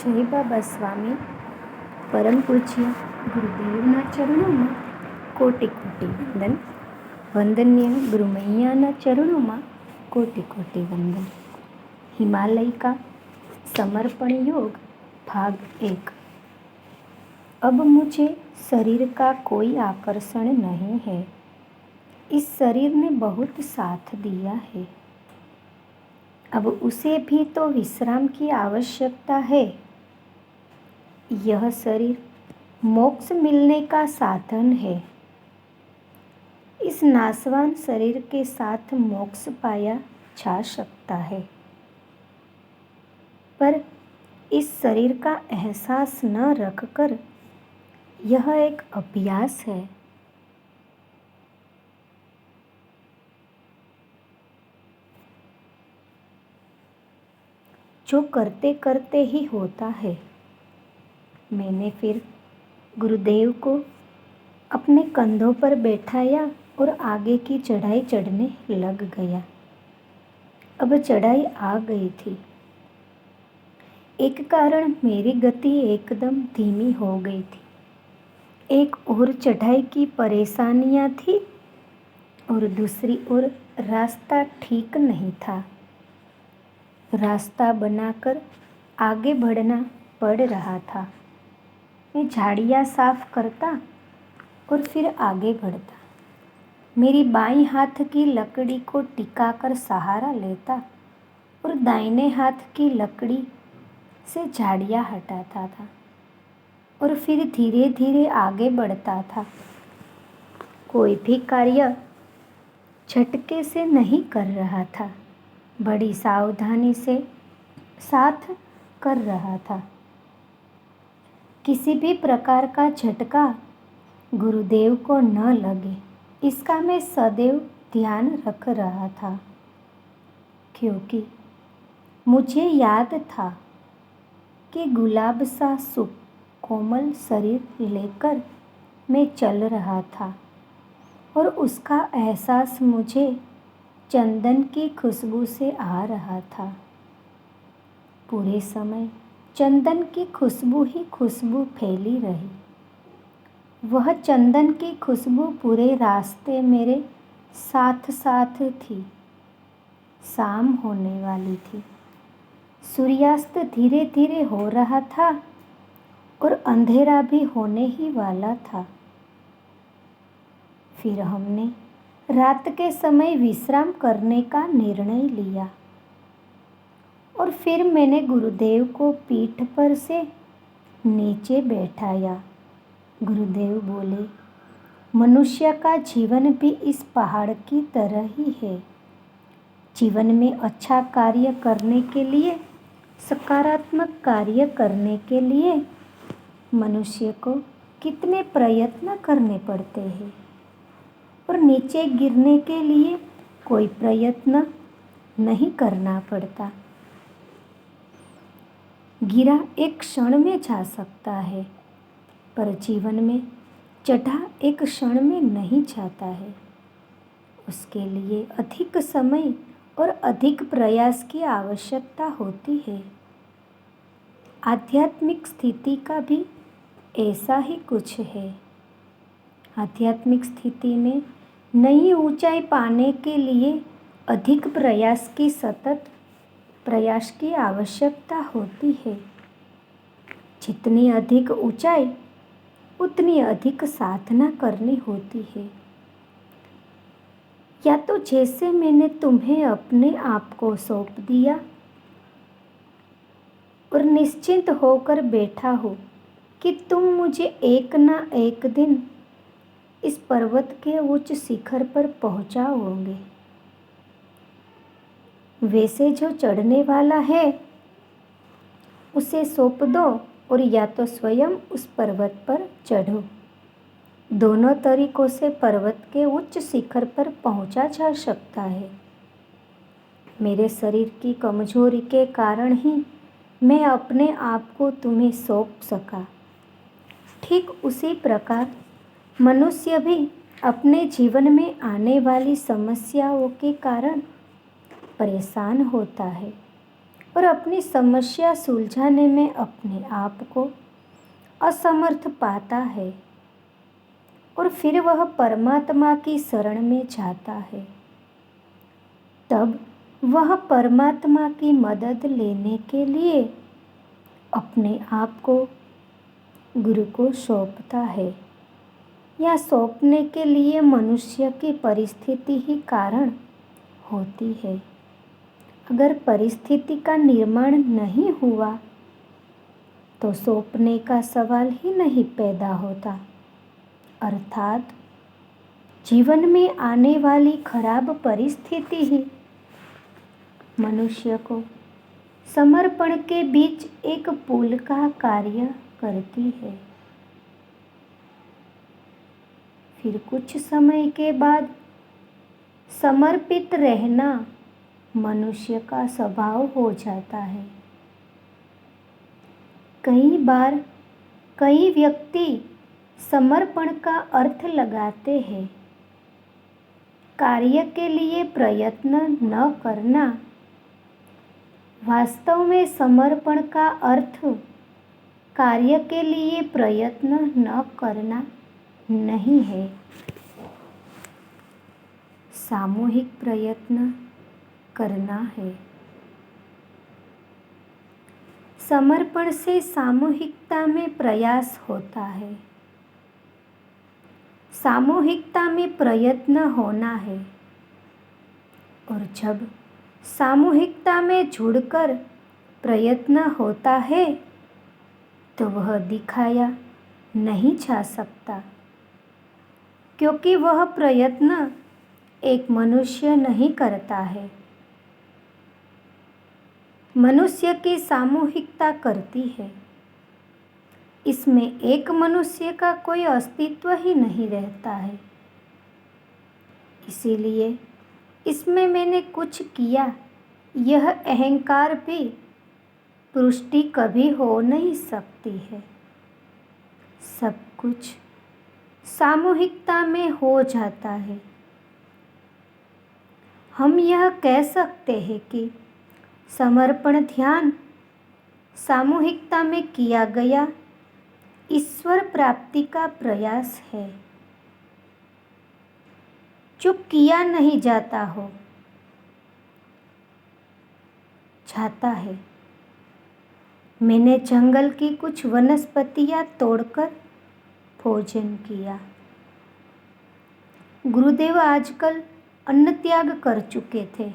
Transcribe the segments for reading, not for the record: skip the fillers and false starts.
જય બાબા સ્વામી પરમ પૂજ્ય ગુરુદેવના ચરણોમાં કોટી કોટી વંદન. વંદનીય ગુરુમૈયાના चरणों कोटि कोटि वंदन. हिमालय का समर्पण योग भाग 1. अब मुझे शरीर का कोई आकर्षण नहीं है. इस शरीर ने बहुत साथ दिया है. अब उसे भी तो विश्राम की आवश्यकता है. यह शरीर मोक्ष मिलने का साधन है. इस नाशवान शरीर के साथ मोक्ष पाया जा सकता है, पर इस शरीर का एहसास न रखकर यह एक अभ्यास है. जो करते करते ही होता है. मैंने फिर गुरुदेव को अपने कंधों पर बैठाया और आगे की चढ़ाई चढ़ने लग गया. अब चढ़ाई आ गई थी. एक कारण मेरी गति एकदम धीमी हो गई थी. एक और चढ़ाई की परेशानियां थी और दूसरी ओर रास्ता ठीक नहीं था. रास्ता बनाकर आगे बढ़ना पड़ रहा था. मैं झाड़ियाँ साफ करता और फिर आगे बढ़ता. मेरी बाईं हाथ की लकड़ी को टिकाकर सहारा लेता और दाहिने हाथ की लकड़ी से झाड़ियाँ हटाता था और फिर धीरे धीरे आगे बढ़ता था. कोई भी कार्य झटके से नहीं कर रहा था. बड़ी सावधानी से साथ कर रहा था. किसी भी प्रकार का झटका गुरुदेव को न लगे, इसका मैं सदैव ध्यान रख रहा था, क्योंकि मुझे याद था कि गुलाब सा कोमल शरीर लेकर मैं चल रहा था और उसका एहसास मुझे चंदन की खुशबू से आ रहा था. पूरे समय चंदन की खुशबू ही खुशबू फैली रही. वह चंदन की खुशबू पूरे रास्ते मेरे साथ साथ थी. शाम होने वाली थी. सूर्यास्त धीरे धीरे हो रहा था और अंधेरा भी होने ही वाला था. फिर हमने रात के समय विश्राम करने का निर्णय लिया और फिर मैंने गुरुदेव को पीठ पर से नीचे बैठाया. गुरुदेव बोले, मनुष्य का जीवन भी इस पहाड़ की तरह ही है. जीवन में अच्छा कार्य करने के लिए, सकारात्मक कार्य करने के लिए मनुष्य को कितने प्रयत्न करने पड़ते हैं और नीचे गिरने के लिए कोई प्रयत्न नहीं करना पड़ता. गिरा एक क्षण में जा सकता है, पर जीवन में चढ़ा एक क्षण में नहीं जाता है. उसके लिए अधिक समय और अधिक प्रयास की आवश्यकता होती है. आध्यात्मिक स्थिति का भी ऐसा ही कुछ है. आध्यात्मिक स्थिति में नई ऊंचाई पाने के लिए अधिक सतत प्रयास की आवश्यकता होती है. जितनी अधिक ऊंचाई उतनी अधिक साधना करनी होती है. या तो जैसे मैंने तुम्हें अपने आप को सौंप दिया और निश्चिंत होकर बैठा हो कि तुम मुझे एक ना एक दिन इस पर्वत के उच्च शिखर पर पहुंचाओगे, वैसे जो चढ़ने वाला है उसे सौंप दो और या तो स्वयं उस पर्वत पर चढ़ो. दोनों तरीकों से पर्वत के उच्च शिखर पर पहुंचा जा सकता है. मेरे शरीर की कमजोरी के कारण ही मैं अपने आप को तुम्हें सौंप सका. ठीक उसी प्रकार मनुष्य भी अपने जीवन में आने वाली समस्याओं के कारण परेशान होता है और अपनी समस्या सुलझाने में अपने आप को असमर्थ पाता है और फिर वह परमात्मा की शरण में जाता है, तब वह परमात्मा की मदद लेने के लिए अपने आप को गुरु को सौंपता है, या सौंपने के लिए मनुष्य की परिस्थिति ही कारण होती है। अगर परिस्थिति का निर्माण नहीं हुआ तो सौंपने का सवाल ही नहीं पैदा होता। अर्थात जीवन में आने वाली खराब परिस्थिति ही मनुष्य को समर्पण के बीच एक पुल का कार्य करती है। फिर कुछ समय के बाद समर्पित रहना मनुष्य का स्वभाव हो जाता है। कई बार कई व्यक्ति समर्पण का अर्थ लगाते हैं कार्य के लिए प्रयत्न न करना। वास्तव में समर्पण का अर्थ कार्य के लिए प्रयत्न न करना नहीं है, सामूहिक प्रयत्न करना है। समर्पण से सामूहिकता में प्रयास होता है, सामूहिकता में प्रयत्न होना है, और जब सामूहिकता में जुड़कर प्रयत्न होता है तो वह दिखाया नहीं जा सकता, क्योंकि वह प्रयत्न एक मनुष्य नहीं करता है, मनुष्य की सामूहिकता करती है। इसमें एक मनुष्य का कोई अस्तित्व ही नहीं रहता है। इसीलिए इसमें मैंने कुछ किया, यह अहंकार भी पुष्टि कभी हो नहीं सकती है। सब कुछ सामूहिकता में हो जाता है। हम यह कह सकते हैं कि समर्पण ध्यान सामूहिकता में किया गया ईश्वर प्राप्ति का प्रयास है, जो किया नहीं जाता हो जाता है। मैंने जंगल की कुछ वनस्पतियां तोड़कर भोजन किया। गुरुदेव आजकल अन्न त्याग कर चुके थे।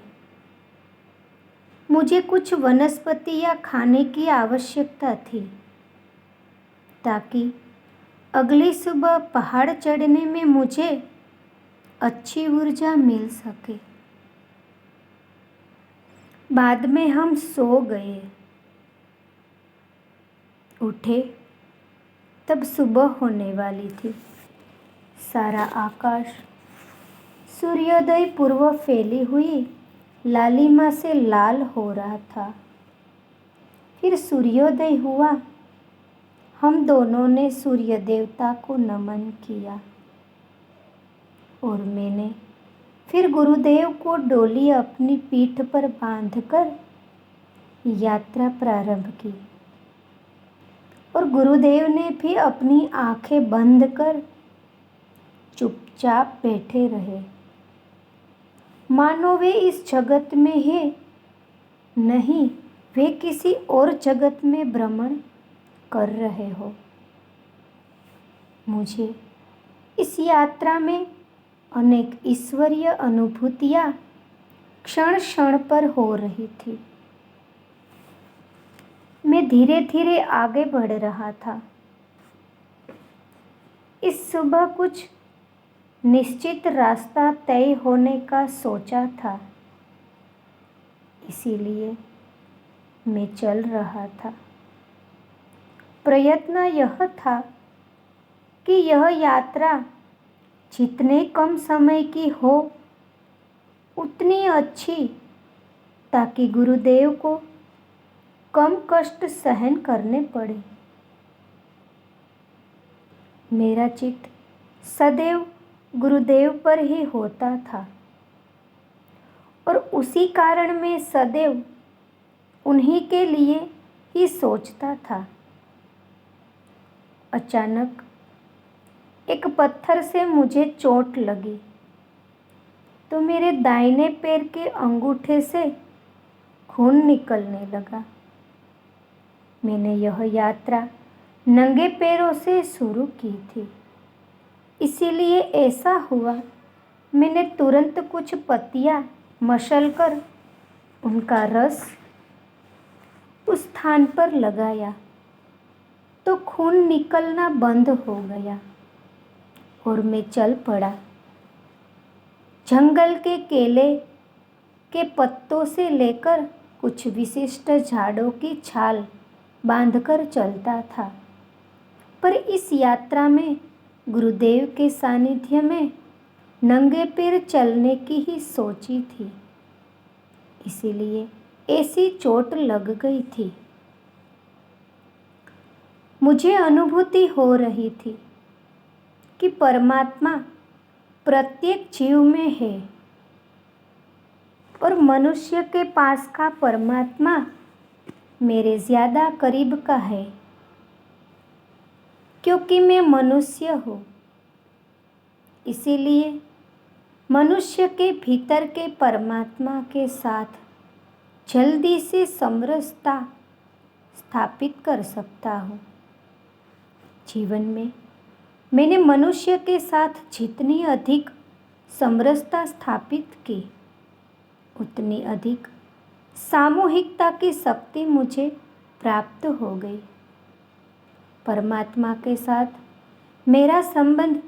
मुझे कुछ वनस्पतियां खाने की आवश्यकता थी, ताकि अगली सुबह पहाड़ चढ़ने में मुझे अच्छी ऊर्जा मिल सके। बाद में हम सो गए। उठे तब सुबह होने वाली थी। सारा आकाश सूर्योदय पूर्व फैली हुई लालिमा से लाल हो रहा था। फिर सूर्योदय हुआ। हम दोनों ने सूर्य देवता को नमन किया और मैंने फिर गुरुदेव को डोली अपनी पीठ पर बांधकर यात्रा प्रारंभ की, और गुरुदेव ने भी अपनी आंखें बंद कर चुपचाप बैठे रहे, मानो वे इस जगत में है नहीं, वे किसी और जगत में भ्रमण कर रहे हो। मुझे इस यात्रा में अनेक ईश्वरीय अनुभूतियां क्षण क्षण पर हो रही थी। मैं धीरे धीरे आगे बढ़ रहा था। इस सुबह कुछ निश्चित रास्ता तय होने का सोचा था, इसीलिए मैं चल रहा था। प्रयत्न यह था कि यह यात्रा जितने कम समय की हो उतनी अच्छी, ताकि गुरुदेव को कम कष्ट सहन करने पड़े। मेरा चित्त सदैव गुरुदेव पर ही होता था, और उसी कारण मैं सदैव उन्हीं के लिए ही सोचता था। अचानक एक पत्थर से मुझे चोट लगी तो मेरे दाहिने पैर के अंगूठे से खून निकलने लगा। मैंने यह यात्रा नंगे पैरों से शुरू की थी, इसीलिए ऐसा हुआ। मैंने तुरंत कुछ पत्तियां मसलकर उनका रस उस स्थान पर लगाया तो खून निकलना बंद हो गया और मैं चल पड़ा। जंगल के केले के पत्तों से लेकर कुछ विशिष्ट झाड़ों की छाल बांधकर चलता था, पर इस यात्रा में गुरुदेव के सानिध्य में नंगे पैर चलने की ही सोची थी, इसीलिए ऐसी चोट लग गई थी। मुझे अनुभूति हो रही थी कि परमात्मा प्रत्येक जीव में है और मनुष्य के पास का परमात्मा मेरे ज़्यादा करीब का है, क्योंकि मैं मनुष्य हूँ। इसीलिए मनुष्य के भीतर के परमात्मा के साथ जल्दी से समरसता स्थापित कर सकता हूँ। जीवन में मैंने मनुष्य के साथ जितनी अधिक समरसता स्थापित की, उतनी अधिक सामूहिकता की शक्ति मुझे प्राप्त हो गई। परमात्मा के साथ मेरा संबंध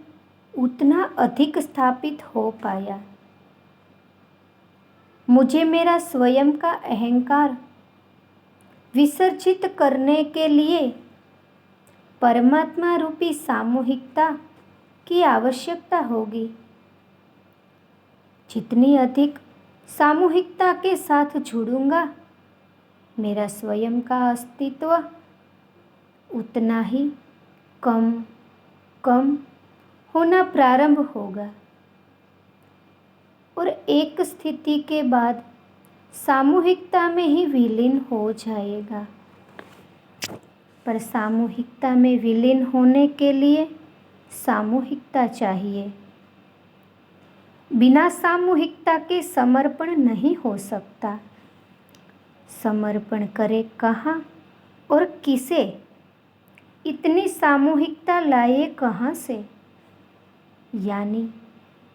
उतना अधिक स्थापित हो पाया। मुझे मेरा स्वयं का अहंकार विसर्जित करने के लिए परमात्मा रूपी सामूहिकता की आवश्यकता होगी। जितनी अधिक सामूहिकता के साथ जुड़ूंगा, मेरा स्वयं का अस्तित्व उतना ही कम कम होना प्रारंभ होगा और एक स्थिति के बाद सामूहिकता में ही विलीन हो जाएगा। पर सामूहिकता में विलीन होने के लिए सामूहिकता चाहिए। बिना सामूहिकता के समर्पण नहीं हो सकता। समर्पण करे कहाँ और किसे? इतनी सामूहिकता लाए कहाँ से? यानी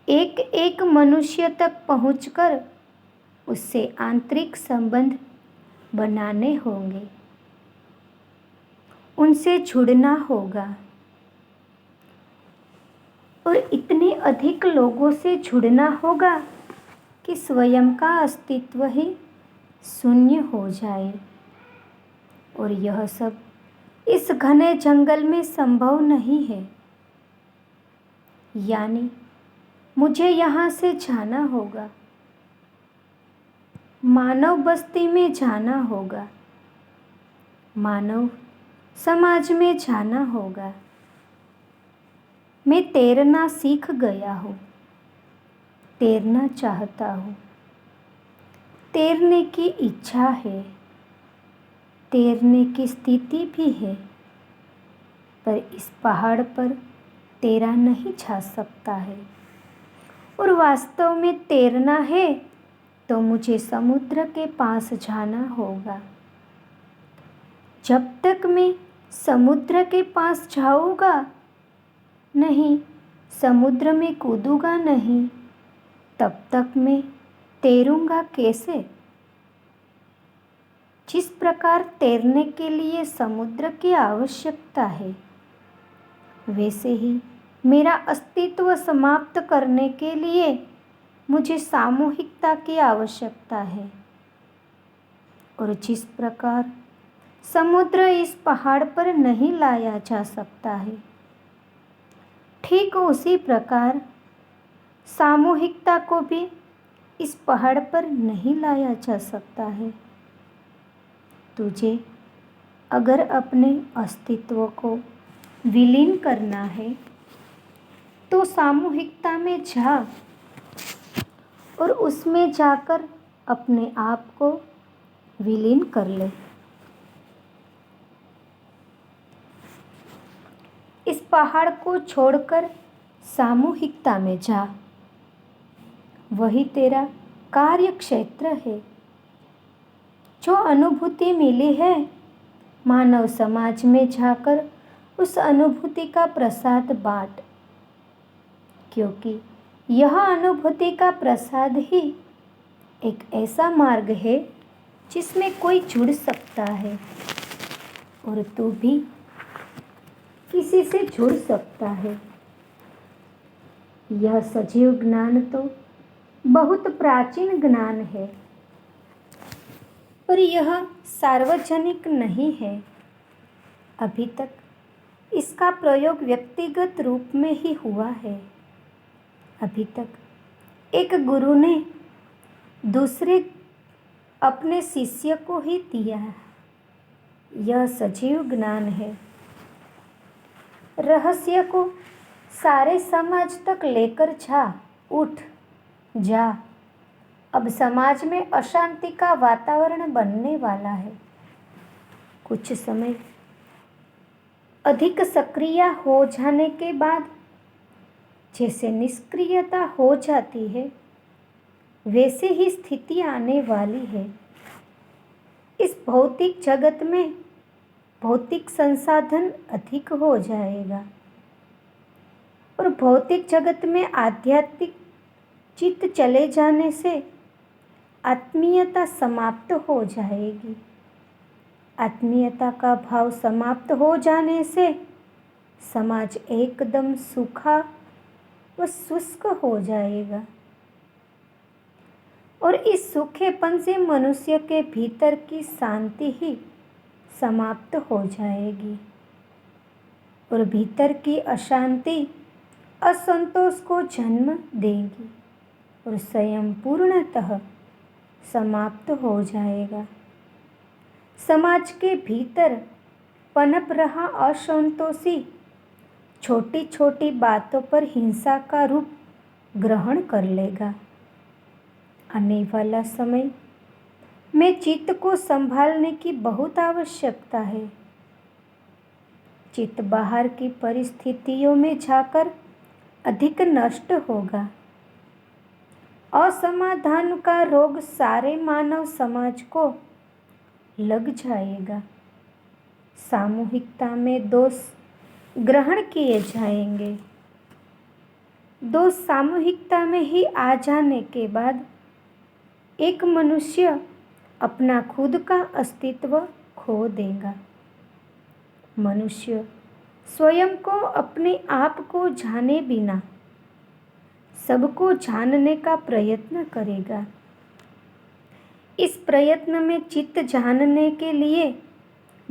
एक एक मनुष्य तक पहुंचकर उससे आंतरिक संबंध बनाने होंगे, उनसे जुड़ना होगा और इतने अधिक लोगों से जुड़ना होगा कि स्वयं का अस्तित्व ही शून्य हो जाए। और यह सब इस घने जंगल में संभव नहीं है। यानी मुझे यहाँ से जाना होगा, मानव बस्ती में जाना होगा, मानव समाज में जाना होगा। मैं तैरना सीख गया हूँ, तैरना चाहता हूँ, तैरने की इच्छा है, तैरने की स्थिति भी है, पर इस पहाड़ पर तैरा नहीं जा सकता है। और वास्तव में तैरना है तो मुझे समुद्र के पास जाना होगा। जब तक मैं समुद्र के पास जाऊँगा नहीं, समुद्र में कूदूंगा नहीं, तब तक मैं तैरूंगा कैसे? जिस प्रकार तैरने के लिए समुद्र की आवश्यकता है, वैसे ही मेरा अस्तित्व समाप्त करने के लिए मुझे सामूहिकता की आवश्यकता है। और जिस प्रकार समुद्र इस पहाड़ पर नहीं लाया जा सकता है, ठीक उसी प्रकार सामूहिकता को भी इस पहाड़ पर नहीं लाया जा सकता है। तुझे अगर अपने अस्तित्व को विलीन करना है तो सामूहिकता में जा और उसमें जाकर अपने आप को विलीन कर ले। इस पहाड़ को छोड़कर सामूहिकता में जा। वही तेरा कार्य क्षेत्र है। जो अनुभूति मिली है, मानव समाज में जाकर उस अनुभूति का प्रसाद बांट, क्योंकि यह अनुभूति का प्रसाद ही एक ऐसा मार्ग है जिसमें कोई जुड़ सकता है और तू भी किसी से जुड़ सकता है। यह सजीव ज्ञान तो बहुत प्राचीन ज्ञान है, पर यह सार्वजनिक नहीं है। अभी तक इसका प्रयोग व्यक्तिगत रूप में ही हुआ है। अभी तक एक गुरु ने दूसरे अपने शिष्य को ही दिया। यह सजीव ज्ञान है। रहस्य को सारे समाज तक लेकर जा। उठ जा। अब समाज में अशांति का वातावरण बनने वाला है। कुछ समय अधिक सक्रिय हो जाने के बाद जैसे निष्क्रियता हो जाती है, वैसे ही स्थिति आने वाली है। इस भौतिक जगत में भौतिक संसाधन अधिक हो जाएगा और भौतिक जगत में आध्यात्मिक चित्त चले जाने से आत्मीयता समाप्त हो जाएगी। आत्मीयता का भाव समाप्त हो जाने से समाज एकदम सूखा व शुष्क हो जाएगा और इस सूखेपन से मनुष्य के भीतर की शांति ही समाप्त हो जाएगी और भीतर की अशांति असंतोष को जन्म देगी और स्वयं पूर्णतः समाप्त हो जाएगा। समाज के भीतर पनप रहा असंतोषी छोटी छोटी बातों पर हिंसा का रूप ग्रहण कर लेगा। आने वाला समय में चित्त को संभालने की बहुत आवश्यकता है। चित्त बाहर की परिस्थितियों में जाकर अधिक नष्ट होगा। असमाधान का रोग सारे मानव समाज को लग जाएगा। सामूहिकता में दोष ग्रहण किए जाएंगे। दोष सामूहिकता में ही आ जाने के बाद एक मनुष्य अपना खुद का अस्तित्व खो देगा। मनुष्य स्वयं को अपने आप को जाने बिना सबको जानने का प्रयत्न करेगा। इस प्रयत्न में चित्त जानने के लिए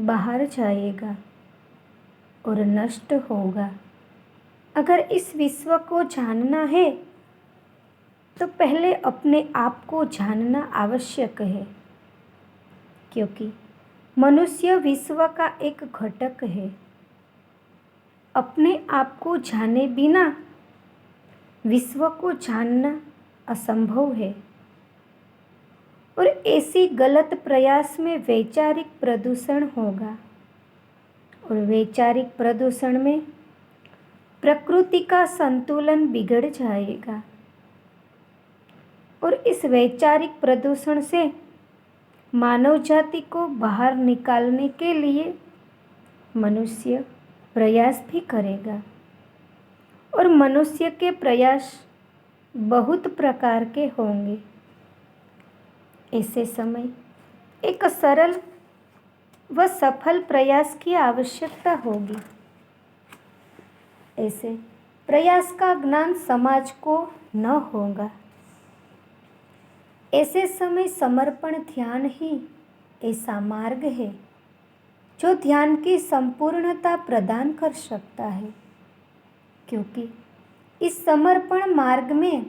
बाहर जाएगा और नष्ट होगा। अगर इस विश्व को जानना है तो पहले अपने आप को जानना आवश्यक है, क्योंकि मनुष्य विश्व का एक घटक है। अपने आप को जाने बिना विश्व को जानना असंभव है और ऐसी गलत प्रयास में वैचारिक प्रदूषण होगा और वैचारिक प्रदूषण में प्रकृति का संतुलन बिगड़ जाएगा और इस वैचारिक प्रदूषण से मानव जाति को बाहर निकालने के लिए मनुष्य प्रयास भी करेगा और मनुष्य के प्रयास बहुत प्रकार के होंगे। ऐसे समय एक सरल व सफल प्रयास की आवश्यकता होगी। ऐसे प्रयास का ज्ञान समाज को न होगा। ऐसे समय समर्पण ध्यान ही ऐसा मार्ग है जो ध्यान की संपूर्णता प्रदान कर सकता है, क्योंकि इस समर्पण मार्ग में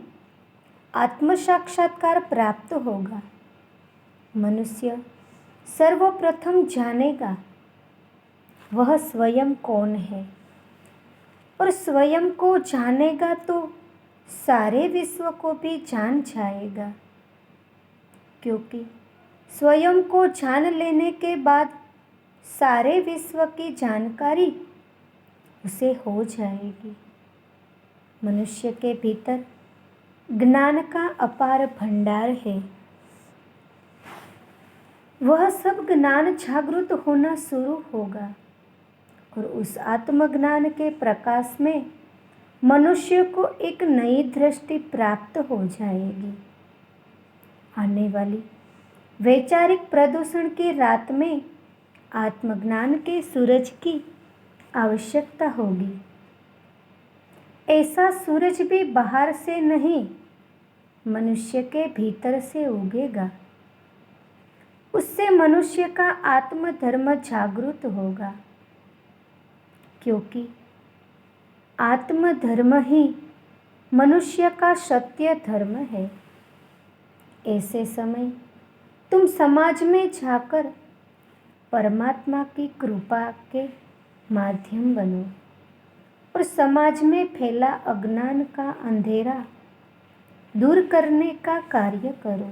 आत्म साक्षात्कार प्राप्त होगा। मनुष्य सर्वप्रथम जानेगा वह स्वयं कौन है और स्वयं को जानेगा तो सारे विश्व को भी जान जाएगा, क्योंकि स्वयं को जान लेने के बाद सारे विश्व की जानकारी उसे हो जाएगी। मनुष्य के भीतर ज्ञान का अपार भंडार है। वह सब ज्ञान जागृत होना शुरू होगा और उस आत्मज्ञान के प्रकाश में मनुष्य को एक नई दृष्टि प्राप्त हो जाएगी। आने वाली वैचारिक प्रदूषण की रात में आत्मज्ञान के सूरज की आवश्यकता होगी। ऐसा सूरज भी बाहर से नहीं, मनुष्य के भीतर से उगेगा। उससे मनुष्य का आत्मधर्म जागृत होगा, क्योंकि आत्मधर्म ही मनुष्य का सत्य धर्म है। ऐसे समय तुम समाज में जाकर परमात्मा की कृपा के माध्यम बनो और समाज में फैला अज्ञान का अंधेरा दूर करने का कार्य करो।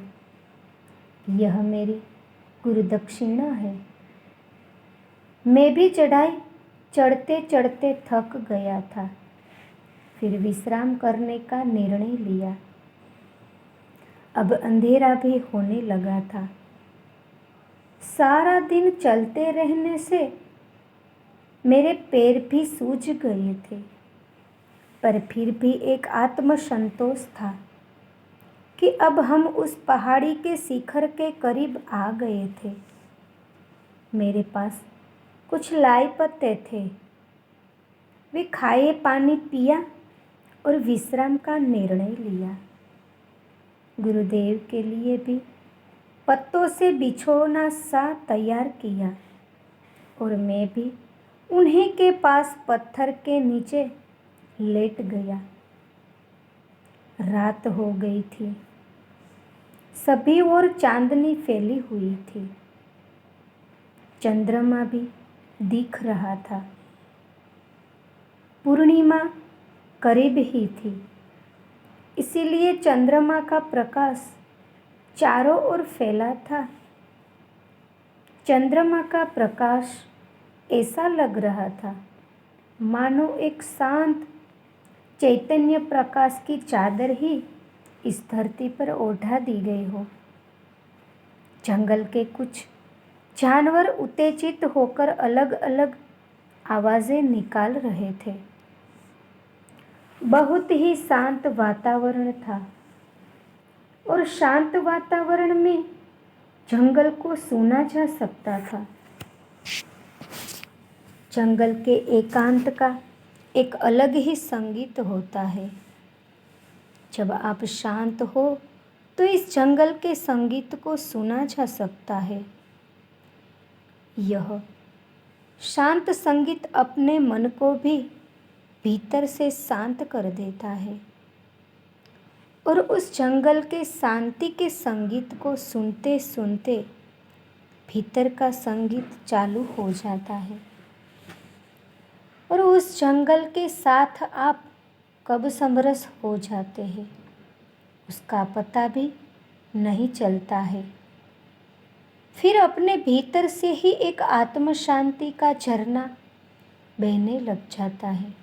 यह मेरी गुरु दक्षिणा है। मैं भी चढ़ाई चढ़ते चढ़ते थक गया था, फिर विश्राम करने का निर्णय लिया। अब अंधेरा भी होने लगा था। सारा दिन चलते रहने से मेरे पैर भी सूज गए थे, पर फिर भी एक आत्मसंतोष था कि अब हम उस पहाड़ी के शिखर के करीब आ गए थे। मेरे पास कुछ लाई पत्ते थे। वे खाए, पानी पिया और विश्राम का निर्णय लिया। गुरुदेव के लिए भी पत्तों से बिछौना सा तैयार किया और मैं भी उन्हीं के पास पत्थर के नीचे लेट गया। रात हो गई थी। सभी ओर चांदनी फैली हुई थी। चंद्रमा भी दिख रहा था। पूर्णिमा करीब ही थी, इसीलिए चंद्रमा का प्रकाश चारों ओर फैला था। चंद्रमा का प्रकाश ऐसा लग रहा था मानो एक शांत चैतन्य प्रकाश की चादर ही इस धरती पर ओढ़ा दी गई हो। जंगल के कुछ जानवर उत्तेजित होकर अलग अलग आवाजें निकाल रहे थे। बहुत ही शांत वातावरण था और शांत वातावरण में जंगल को सुना जा सकता था। जंगल के एकांत का एक अलग ही संगीत होता है। जब आप शांत हो तो इस जंगल के संगीत को सुना जा सकता है। यह शांत संगीत अपने मन को भी भीतर से शांत कर देता है और उस जंगल के शांति के संगीत को सुनते सुनते भीतर का संगीत चालू हो जाता है और उस जंगल के साथ आप कब समरस हो जाते हैं उसका पता भी नहीं चलता है। फिर अपने भीतर से ही एक आत्म शांति का झरना बहने लग जाता है।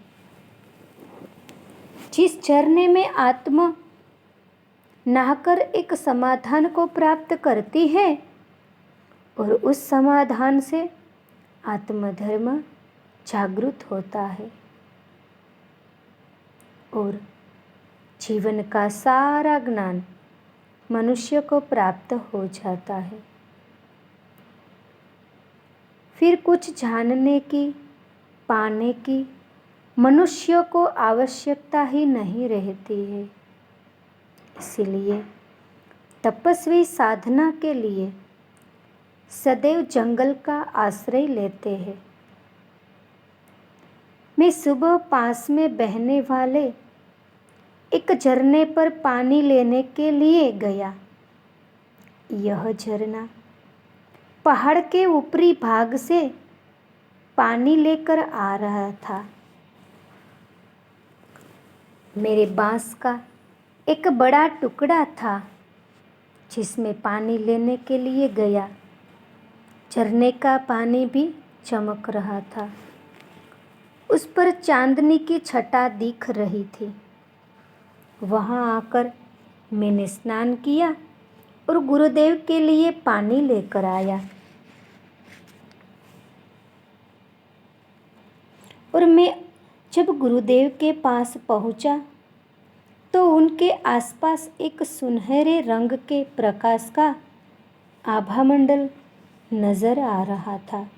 जिस झरने में आत्मा नहाकर एक समाधान को प्राप्त करती है और उस समाधान से आत्मधर्म जागृत होता है और जीवन का सारा ज्ञान मनुष्य को प्राप्त हो जाता है। फिर कुछ जानने की, पाने की मनुष्य को आवश्यकता ही नहीं रहती है। इसलिए तपस्वी साधना के लिए सदैव जंगल का आश्रय लेते हैं। मैं सुबह पास में बहने वाले एक झरने पर पानी लेने के लिए गया। यह झरना पहाड़ के ऊपरी भाग से पानी लेकर आ रहा था। मेरे बांस का एक बड़ा टुकड़ा था जिसमें पानी लेने के लिए गया। झरने का पानी भी चमक रहा था। उस पर चांदनी की छटा दिख रही थी। वहाँ आकर मैंने स्नान किया और गुरुदेव के लिए पानी लेकर आया। और मैं जब गुरुदेव के पास पहुंचा तो उनके आसपास एक सुनहरे रंग के प्रकाश का आभामंडल नजर आ रहा था,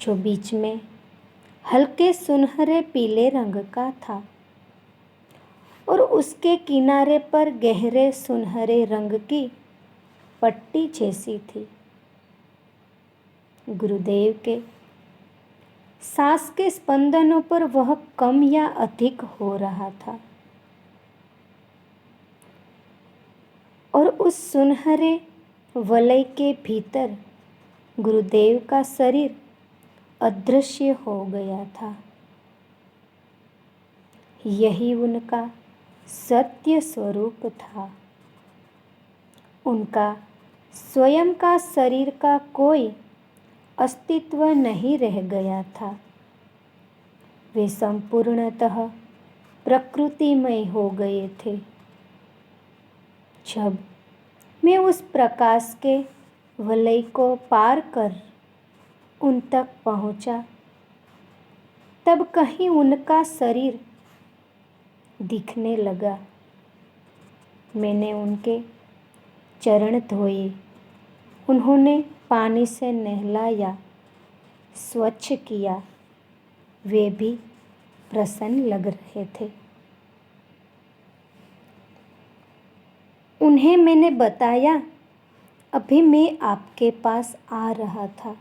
जो बीच में हल्के सुनहरे पीले रंग का था और उसके किनारे पर गहरे सुनहरे रंग की पट्टी जैसी थी। गुरुदेव के सांस के स्पंदनों पर वह कम या अधिक हो रहा था और उस सुनहरे वलय के भीतर गुरुदेव का शरीर अदृश्य हो गया था। यही उनका सत्य स्वरूप था। उनका स्वयं का शरीर का कोई अस्तित्व नहीं रह गया था। वे संपूर्णतः प्रकृतिमय हो गए थे। जब मैं उस प्रकाश के वलय को पार कर उन तक पहुंचा, तब कहीं उनका शरीर दिखने लगा। मैंने उनके चरण धोए, उन्होंने पानी से नहलाया, स्वच्छ किया। वे भी प्रसन्न लग रहे थे। उन्हें मैंने बताया, अभी मैं आपके पास आ रहा था,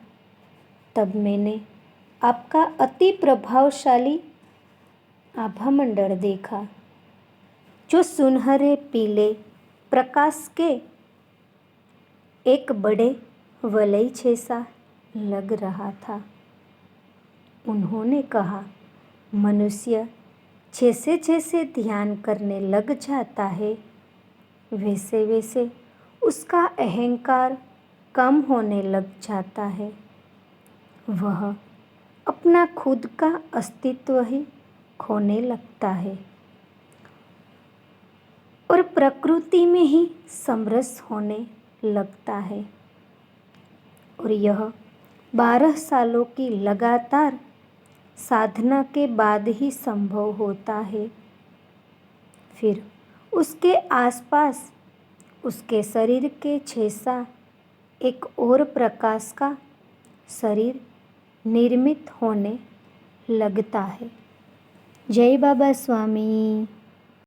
तब मैंने आपका अति प्रभावशाली आभामंडल देखा, जो सुनहरे पीले प्रकाश के एक बड़े वलय जैसा लग रहा था। उन्होंने कहा, मनुष्य जैसे जैसे ध्यान करने लग जाता है, वैसे वैसे उसका अहंकार कम होने लग जाता है। वह अपना खुद का अस्तित्व ही खोने लगता है और प्रकृति में ही समरस होने लगता है। और यह 12 सालों की लगातार साधना के बाद ही संभव होता है। फिर उसके आसपास उसके शरीर के जैसा एक और प्रकाश का शरीर निर्मित होने लगता है। जय बाबा स्वामी।